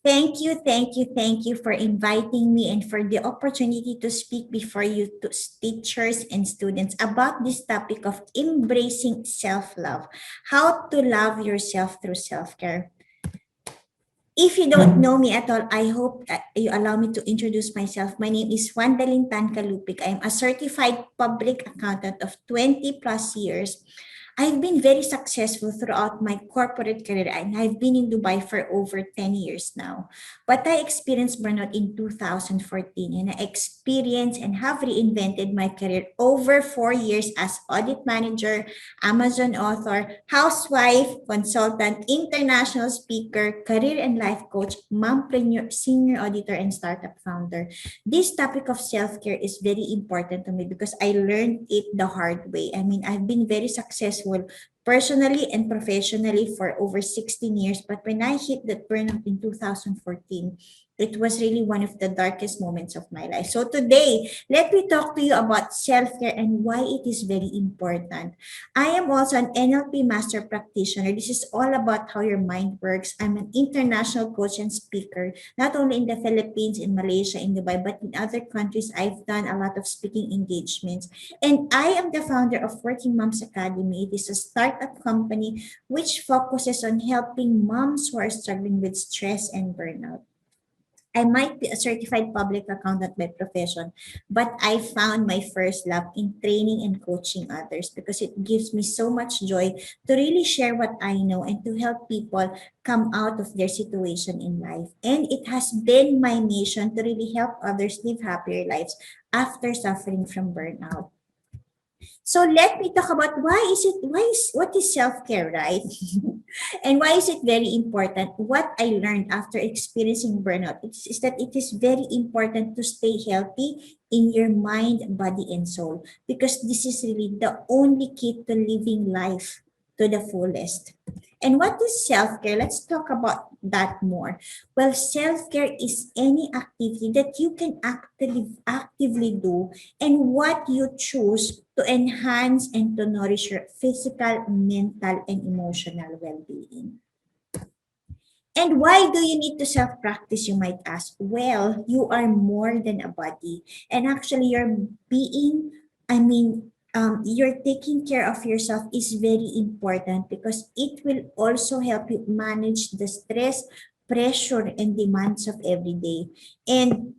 Thank you for inviting me and for the opportunity to speak before you to teachers and students about this topic of embracing self-love, how to love yourself through self-care. If you don't know me at all, I hope that you allow me to introduce myself. My name is Wandalyn Tan-Calupig. I am a certified public accountant of 20 plus years. I've been very successful throughout my corporate career and I've been in Dubai for over 10 years now. But I experienced burnout in 2014 and I experienced and have reinvented my career over 4 years as audit manager, Amazon author, housewife, consultant, international speaker, career and life coach, mompreneur, senior auditor, and startup founder. This topic of self-care is very important to me because I learned it the hard way. I mean, I've been very successful personally and professionally for over 16 years, but when I hit that burnout in 2014, it was really one of the darkest moments of my life. So today, let me talk to you about self-care and why it is very important. I am also an NLP master practitioner. This is all about how your mind works. I'm an international coach and speaker, not only in the Philippines, in Malaysia, in Dubai, but in other countries. I've done a lot of speaking engagements. And I am the founder of Working Moms Academy. It is a startup company which focuses on helping moms who are struggling with stress and burnout. I might be a certified public accountant by profession, but I found my first love in training and coaching others because it gives me so much joy to really share what I know and to help people come out of their situation in life. And it has been my mission to really help others live happier lives after suffering from burnout. So let me talk about what is self-care, right? And why is it very important? What I learned after experiencing burnout is that it is very important to stay healthy in your mind, body, and soul because this is really the only key to living life to the fullest. And what is self-care? Let's talk about that more. Well, self-care is any activity that you can actively do and what you choose to enhance and to nourish your physical, mental, and emotional well-being. And why do you need to self-practice, you might ask? Well, you are more than a body. And actually, your being, you're taking care of yourself is very important because it will also help you manage the stress, pressure, and demands of every day. And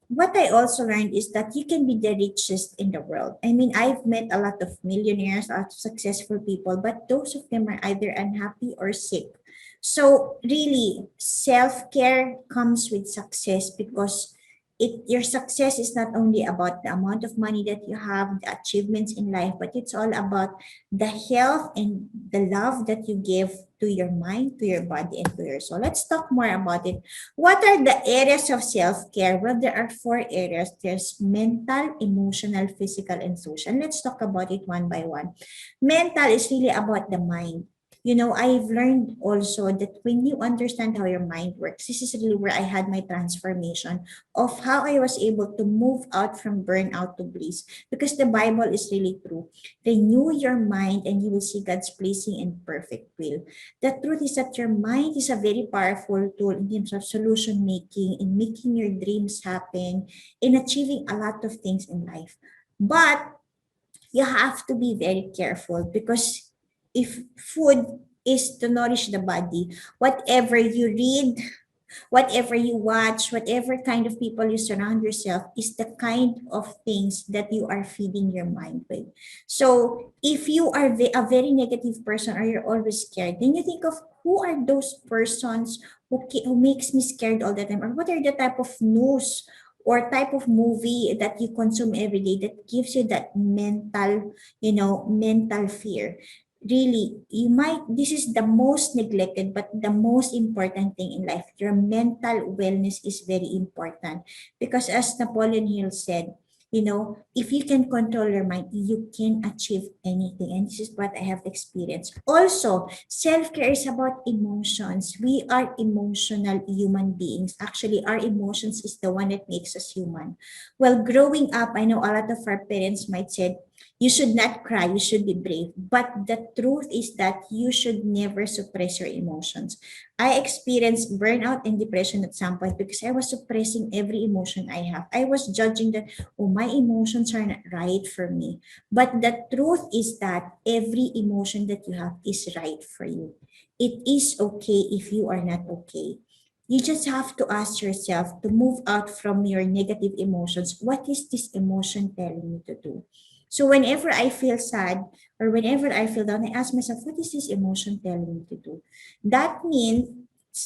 what I also learned is that you can be the richest in the world. I mean, I've met a lot of millionaires, a lot of successful people, but those of them are either unhappy or sick. So really, self-care comes with success because your success is not only about the amount of money that you have, the achievements in life, but it's all about the health and the love that you give to your mind, to your body, and to your soul. Let's talk more about it. What are the areas of self-care? Well, there are four areas. There's mental, emotional, physical, and social. Let's talk about it one by one. Mental is really about the mind. You know, I've learned also that when you understand how your mind works, this is really where I had my transformation of how I was able to move out from burnout to bliss. Because the Bible is really true. Renew your mind and you will see God's pleasing and perfect will. The truth is that your mind is a very powerful tool in terms of solution making, in making your dreams happen, in achieving a lot of things in life. But you have to be very careful because if food is to nourish the body, whatever you read, whatever you watch, whatever kind of people you surround yourself is the kind of things that you are feeding your mind with. So if you are a very negative person or you're always scared, then you think of who are those persons who makes me scared all the time, or what are the type of news or type of movie that you consume every day that gives you that mental, mental fear. Really, you might, this is the most neglected but the most important thing in life. Your mental wellness is very important because as Napoleon Hill said, if you can control your mind, you can achieve anything. And this is what I have experienced. Also, self-care is about emotions. We are emotional human beings. Actually, our emotions is the one that makes us human. Well, growing up, I know a lot of our parents might say, You should not cry, you should be brave. But the truth is that you should never suppress your emotions. I experienced burnout and depression at some point because I was suppressing every emotion I have. I was judging that, oh, my emotions are not right for me. But the truth is that every emotion that you have is right for you. It is okay if you are not okay. You just have to ask yourself to move out from your negative emotions. What is this emotion telling me to do? So whenever I feel sad or whenever I feel down, I ask myself, what is this emotion telling me to do? That means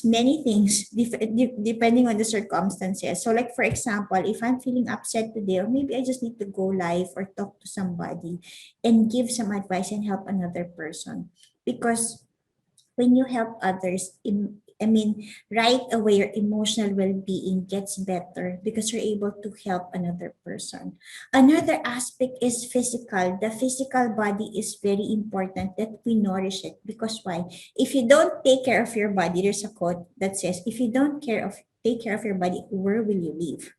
many things depending on the circumstances. So like for example, if I'm feeling upset today, or maybe I just need to go live or talk to somebody and give some advice and help another person. Because when you help others, right away, your emotional well-being gets better because you're able to help another person. Another aspect is physical. The physical body is very important that we nourish it. Because why? If you don't take care of your body, there's a quote that says, if you don't take care of your body, where will you live?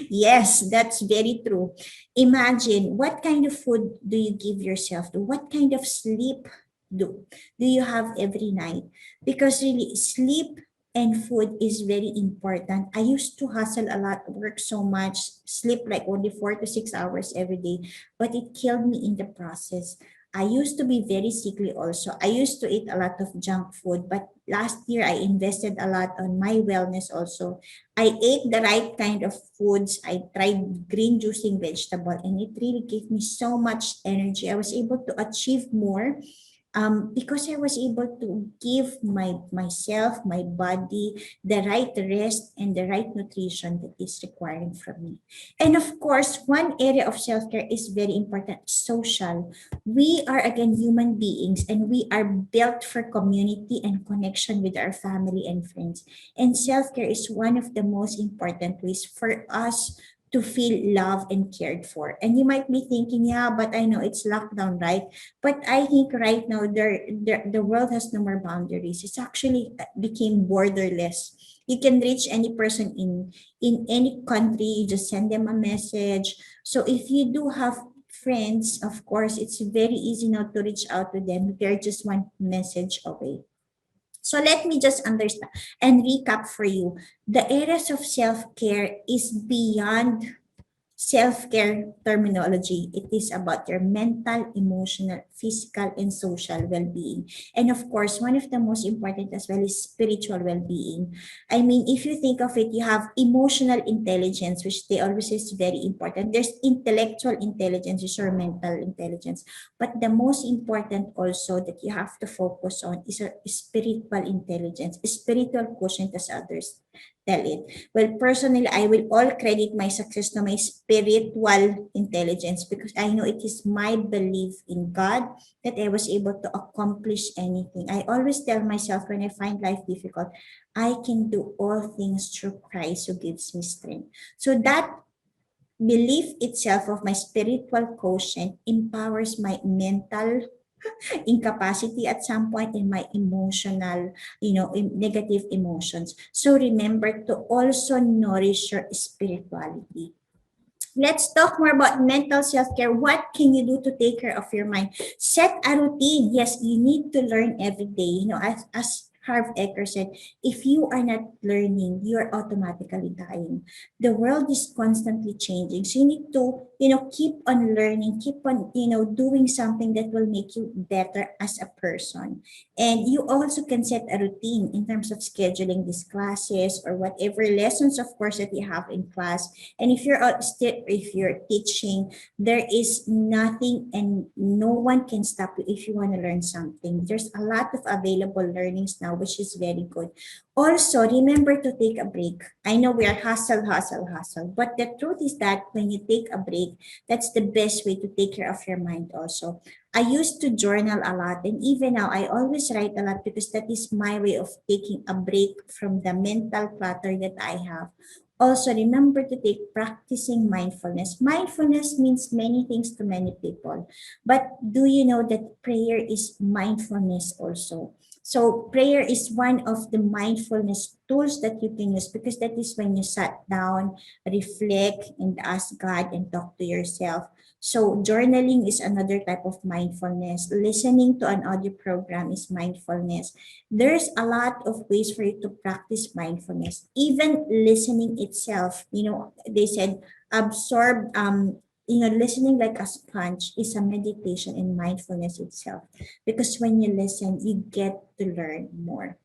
Yes, that's very true. Imagine what kind of food do you give yourself to? What kind of sleep do you have every night? Because really, sleep and food is very important. I used to hustle a lot, work so much, sleep like only 4 to 6 hours every day, but it killed me in the process. I used to be very sickly also. I used to eat a lot of junk food, but last year I invested a lot on my wellness also. I ate the right kind of foods. I tried green juicing vegetable and it really gave me so much energy. I was able to achieve more because I was able to give myself, my body, the right rest and the right nutrition that is required from me. And of course, one area of self-care is very important, social. We are again human beings and we are built for community and connection with our family and friends. And self-care is one of the most important ways for us to feel loved and cared for. And you might be thinking, yeah, but I know it's lockdown, right? But I think right now the world has no more boundaries. It's actually became borderless. You can reach any person in any country. You just send them a message. So if you do have friends, of course, it's very easy now to reach out to them. They're just one message away. So let me just understand and recap for you. The areas of self-care is beyond self-care terminology. It is about your mental, emotional, physical, and social well-being. And of course, one of the most important as well is spiritual well-being. I mean, if you think of it, you have emotional intelligence, which they always say is very important. There's intellectual intelligence, which is your mental intelligence. But the most important also that you have to focus on is your spiritual intelligence, spiritual quotient as others tell it. Well, personally, I will all credit my success to my spiritual intelligence because I know it is my belief in God that I was able to accomplish anything. I always tell myself when I find life difficult, I can do all things through Christ who gives me strength. So that belief itself of my spiritual quotient empowers my mental incapacity at some point in my emotional, negative emotions. So remember to also nourish your spirituality. Let's talk more about mental self-care. What can you do to take care of your mind? Set a routine. Yes, you need to learn every day. As Harv Eker said, if you are not learning, you are automatically dying. The world is constantly changing. So you need to, keep on learning, keep on, doing something that will make you better as a person. And you also can set a routine in terms of scheduling these classes or whatever lessons, of course, that you have in class. And if you're teaching, there is nothing and no one can stop you if you want to learn something. There's a lot of available learnings now, which is very good. Also, remember to take a break. I know we are hustle, hustle, hustle, but the truth is that when you take a break, that's the best way to take care of your mind also. I used to journal a lot, and even now I always write a lot because that is my way of taking a break from the mental clutter that I have. Also, remember to take practicing mindfulness. Mindfulness means many things to many people. But do you know that prayer is mindfulness also? So prayer is one of the mindfulness tools that you can use because that is when you sat down, reflect, and ask God and talk to yourself. So journaling is another type of mindfulness. Listening to an audio program is mindfulness. There's a lot of ways for you to practice mindfulness. Even listening itself, they said absorb listening like a sponge is a meditation and mindfulness itself, because when you listen you get to learn more.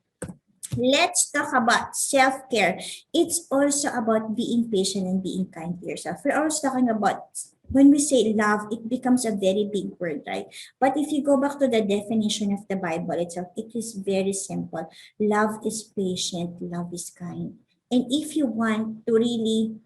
Let's talk about self-care. It's also about being patient and being kind to yourself. We're also talking about, when we say love, it becomes a very big word, right? But if you go back to the definition of the Bible itself, it is very simple. Love is patient, love is kind. And if you want to really,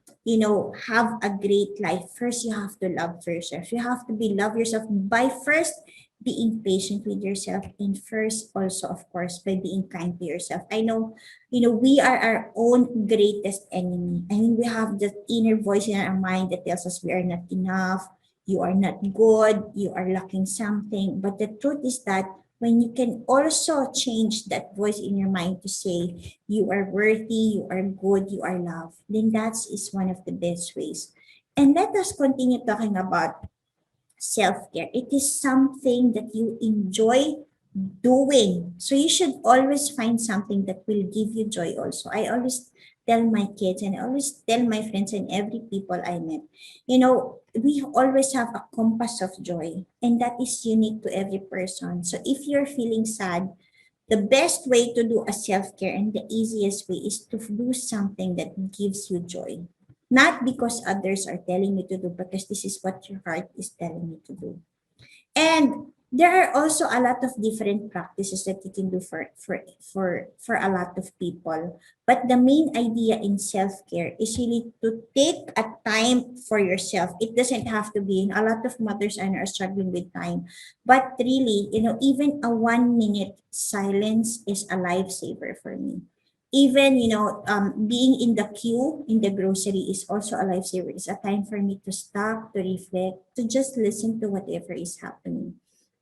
have a great life, first you have to love yourself. You have to be love yourself by first being patient with yourself, and first also of course by being kind to yourself. I know, we are our own greatest enemy. I mean, we have the inner voice in our mind that tells us we are not enough, you are not good, you are lacking something. But the truth is that when you can also change that voice in your mind to say you are worthy, you are good, you are loved, then that is one of the best ways. And let us continue talking about self-care. It is something that you enjoy doing. So you should always find something that will give you joy also. I always tell my kids and I always tell my friends and every people I met, we always have a compass of joy, and that is unique to every person. So if you're feeling sad, the best way to do a self-care and the easiest way is to do something that gives you joy. Not because others are telling you to do, because this is what your heart is telling you to do. And there are also a lot of different practices that you can do for a lot of people. But the main idea in self-care is really to take a time for yourself. It doesn't have to be, a lot of mothers are struggling with time. But really, even a 1 minute silence is a lifesaver for me. Even, being in the queue in the grocery is also a lifesaver. It's a time for me to stop, to reflect, to just listen to whatever is happening.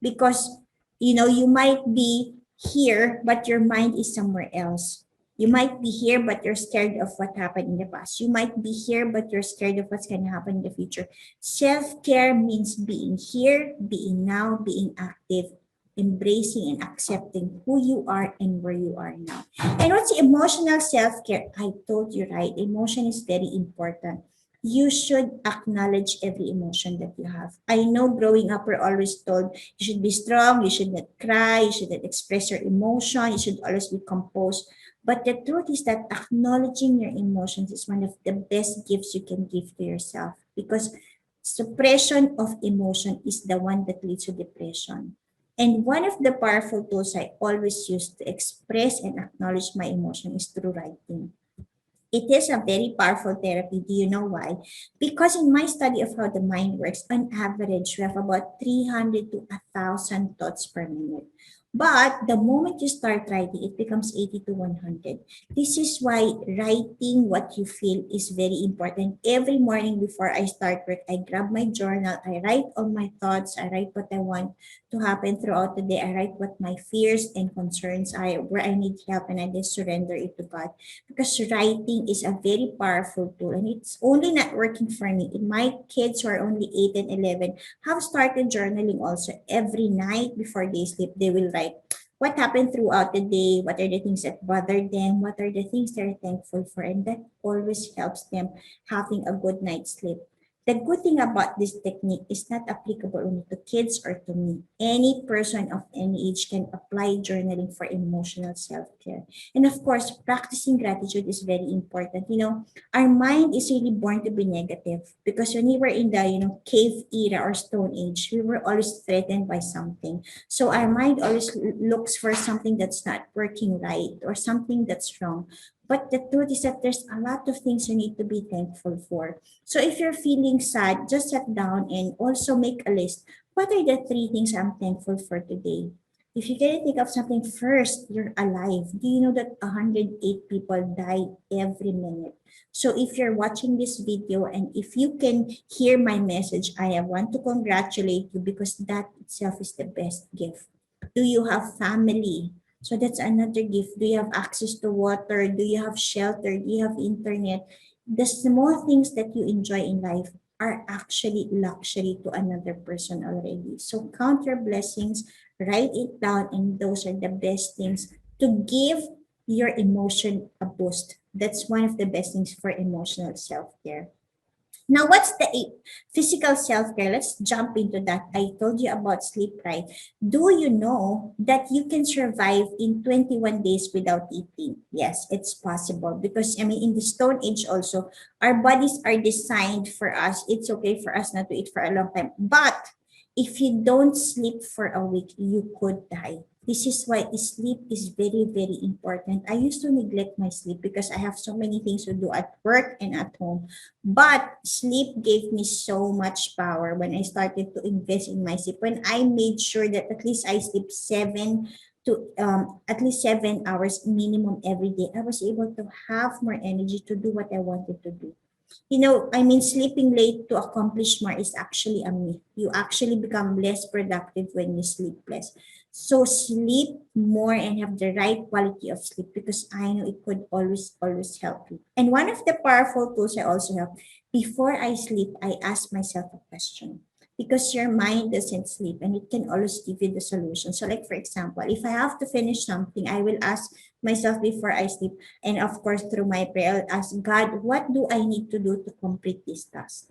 Because, you might be here, but your mind is somewhere else. You might be here, but you're scared of what happened in the past. You might be here, but you're scared of what's going to happen in the future. Self-care means being here, being now, being active, embracing and accepting who you are and where you are now. And what's emotional self-care? I told you, right? Emotion is very important. You should acknowledge every emotion that you have. I know growing up, we're always told you should be strong, you should not cry, you should not express your emotion, you should always be composed. But the truth is that acknowledging your emotions is one of the best gifts you can give to yourself, because suppression of emotion is the one that leads to depression. And one of the powerful tools I always use to express and acknowledge my emotion is through writing. It is a very powerful therapy. Do you know why? Because in my study of how the mind works, on average, we have about 300 to 1,000 thoughts per minute. But the moment you start writing, it becomes 80 to 100. This is why writing what you feel is very important. Every morning before I start work, I grab my journal, I write all my thoughts, I write what I want to happen throughout the day, I write what my fears and concerns are, where I need help, and I just surrender it to God, because writing is a very powerful tool, and it's only not working for me. In my kids who are only 8 and 11 have started journaling also. Every night before they sleep, they will write what happened throughout the day, what are the things that bother them, what are the things they're thankful for, and that always helps them having a good night's sleep. The good thing about this technique is not applicable only to kids or to me. Any person of any age can apply journaling for emotional self-care. And of course, practicing gratitude is very important. Our mind is really born to be negative, because when we were in the, cave era or stone age, we were always threatened by something. So our mind always looks for something that's not working right or something that's wrong. But the truth is that there's a lot of things you need to be thankful for. So if you're feeling sad, just sit down and also make a list. What are the three things I'm thankful for today? If you can think of something, first, you're alive. Do you know that 108 people die every minute? So if you're watching this video and if you can hear my message, I want to congratulate you, because that itself is the best gift. Do you have family? So that's another gift. Do you have access to water? Do you have shelter? Do you have internet? The small things that you enjoy in life are actually luxury to another person already. So count your blessings, write it down, and those are the best things to give your emotion a boost. That's one of the best things for emotional self-care. Now, what's the physical self-care? Let's jump into that. I told you about sleep, right? Do you know that you can survive in 21 days without eating? Yes, it's possible because, I mean, in the Stone Age also, our bodies are designed for us. It's okay for us not to eat for a long time. But if you don't sleep for a week, you could die. This is why sleep is very, very important. I used to neglect my sleep because I have so many things to do at work and at home. But sleep gave me so much power when I started to invest in my sleep. When I made sure that at least I sleep at least 7 hours minimum every day, I was able to have more energy to do what I wanted to do. I mean, sleeping late to accomplish more is actually a myth. You actually become less productive when you sleep less. So sleep more and have the right quality of sleep because I know it could always, always help you. And one of the powerful tools I also have, before I sleep, I ask myself a question because your mind doesn't sleep and it can always give you the solution. So like, for example, if I have to finish something, I will ask myself before I sleep, and of course, through my prayer, I'll ask God, what do I need to do to complete this task?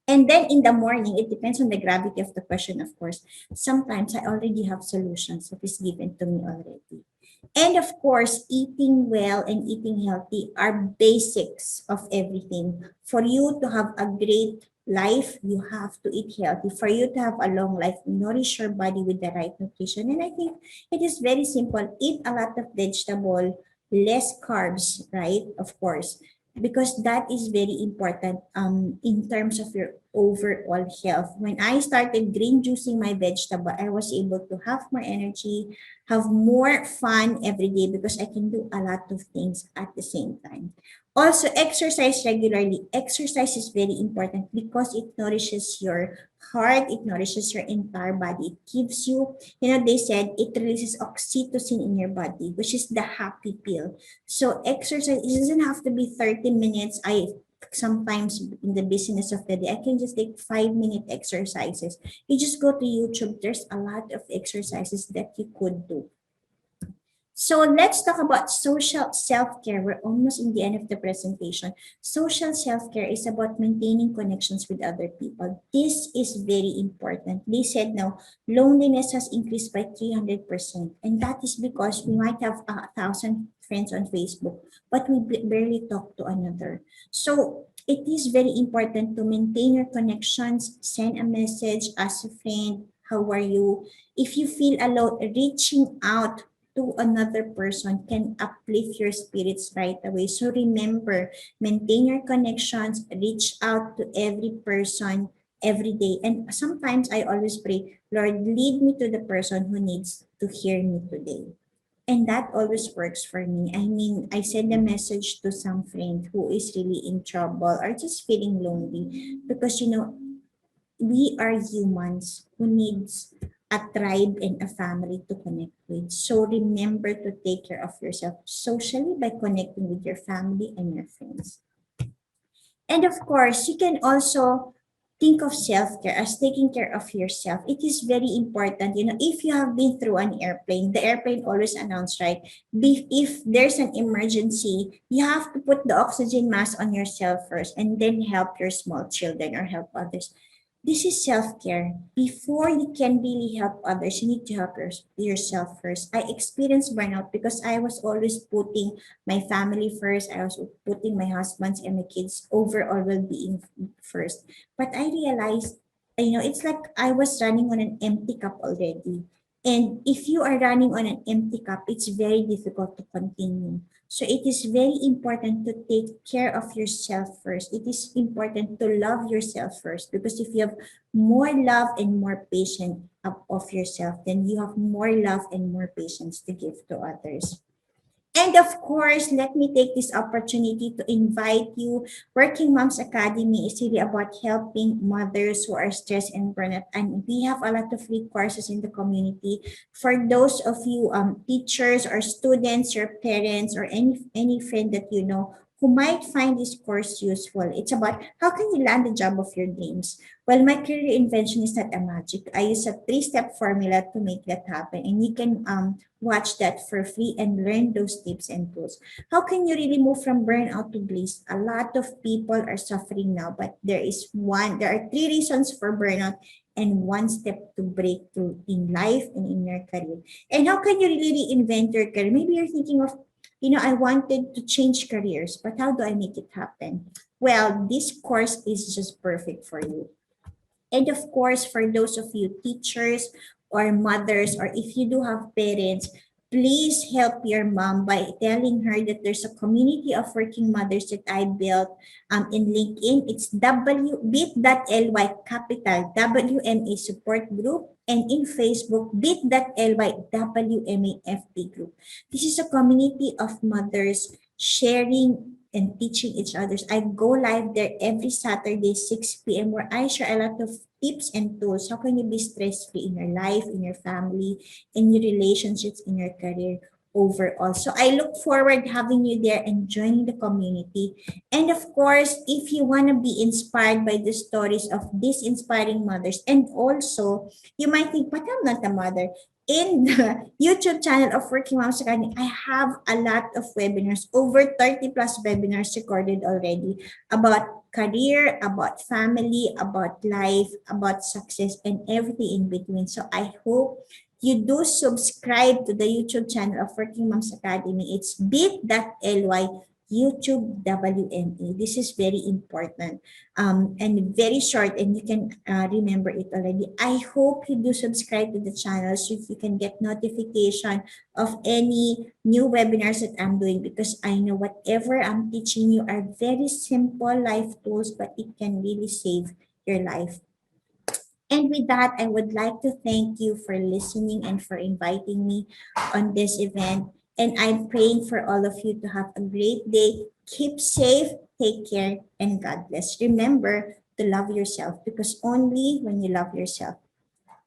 And then in the morning, it depends on the gravity of the question, of course. Sometimes I already have solutions that is given to me already. And of course, eating well and eating healthy are basics of everything. For you to have a great life, you have to eat healthy. For you to have a long life, nourish your body with the right nutrition. And I think it is very simple. Eat a lot of vegetable, less carbs, right? Of course, because that is very important in terms of your overall health. When I started green juicing my vegetable, I was able to have more energy, have more fun every day because I can do a lot of things at the same time. Also, exercise regularly. Exercise is very important because it nourishes your heart, it nourishes your entire body. It gives you, they said it releases oxytocin in your body, which is the happy pill. So exercise, it doesn't have to be 30 minutes. I sometimes in the business of the day, I can just take 5-minute exercises. You just go to YouTube. There's a lot of exercises that you could do. So let's talk about social self-care. We're almost in the end of the presentation. Social self-care is about maintaining connections with other people. This is very important. They said now loneliness has increased by 300%. And that is because we might have 1,000 friends on Facebook, but we barely talk to another. So it is very important to maintain your connections, send a message, ask a friend, how are you? If you feel alone, reaching out to another person can uplift your spirits right away. So remember, maintain your connections, reach out to every person every day. And sometimes I always pray, Lord, lead me to the person who needs to hear me today. And that always works for me. I mean, I send a message to some friend who is really in trouble or just feeling lonely because, we are humans who needs a tribe and a family to connect with. So remember to take care of yourself socially by connecting with your family and your friends. And of course, you can also think of self-care as taking care of yourself. It is very important. If you have been through an airplane, the airplane always announce, right? If there's an emergency, you have to put the oxygen mask on yourself first and then help your small children or help others. This is self-care. Before you can really help others, you need to help yourself first. I experienced burnout because I was always putting my family first. I was putting my husband's and my kids' overall well-being first. But I realized, it's like I was running on an empty cup already. And if you are running on an empty cup, it's very difficult to continue. So it is very important to take care of yourself first. It is important to love yourself first because if you have more love and more patience of yourself, then you have more love and more patience to give to others. And of course, let me take this opportunity to invite you. Working Moms Academy is really about helping mothers who are stressed and burnout. And we have a lot of free courses in the community. For those of you teachers or students, your parents, or any friend that you know who might find this course useful. It's about how can you land the job of your dreams. Well, my career invention is not a magic. I use a three-step formula to make that happen, and you can watch that for free and learn those tips and tools. How can you really move from burnout to bliss? A lot of people are suffering now, but there are three reasons for burnout and one step to breakthrough in life and in your career. And how can you really reinvent your career? Maybe you're thinking of, I wanted to change careers, but how do I make it happen? Well, this course is just perfect for you. And of course, for those of you teachers or mothers, or if you do have parents, please help your mom by telling her that there's a community of working mothers that I built in LinkedIn. It's bit.ly capital WMA support group, and in Facebook bit.ly WMAFP group. This is a community of mothers sharing and teaching each others. I go live there every Saturday, 6 p.m., where I share a lot of tips and tools. How can you be stress-free in your life, in your family, in your relationships, in your career overall? So I look forward having you there and joining the community. And of course, if you want to be inspired by the stories of these inspiring mothers, and also you might think, but I'm not a mother. In the YouTube channel of Working Moms Academy, I have a lot of webinars, over 30 plus webinars recorded already about career, about family, about life, about success, and everything in between. So I hope you do subscribe to the YouTube channel of Working Moms Academy. It's bit.ly YouTube WME. This is very important and very short, and you can remember it already. I hope you do subscribe to the channel so you can get notification of any new webinars that I'm doing, because I know whatever I'm teaching you are very simple life tools, but it can really save your life. And with that, I would like to thank you for listening and for inviting me on this event. And I'm praying for all of you to have a great day. Keep safe, take care, and God bless. Remember to love yourself, because only when you love yourself,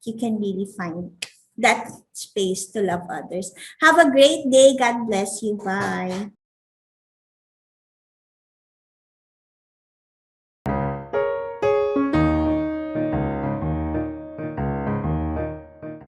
you can really find that space to love others. Have a great day. God bless you. Bye.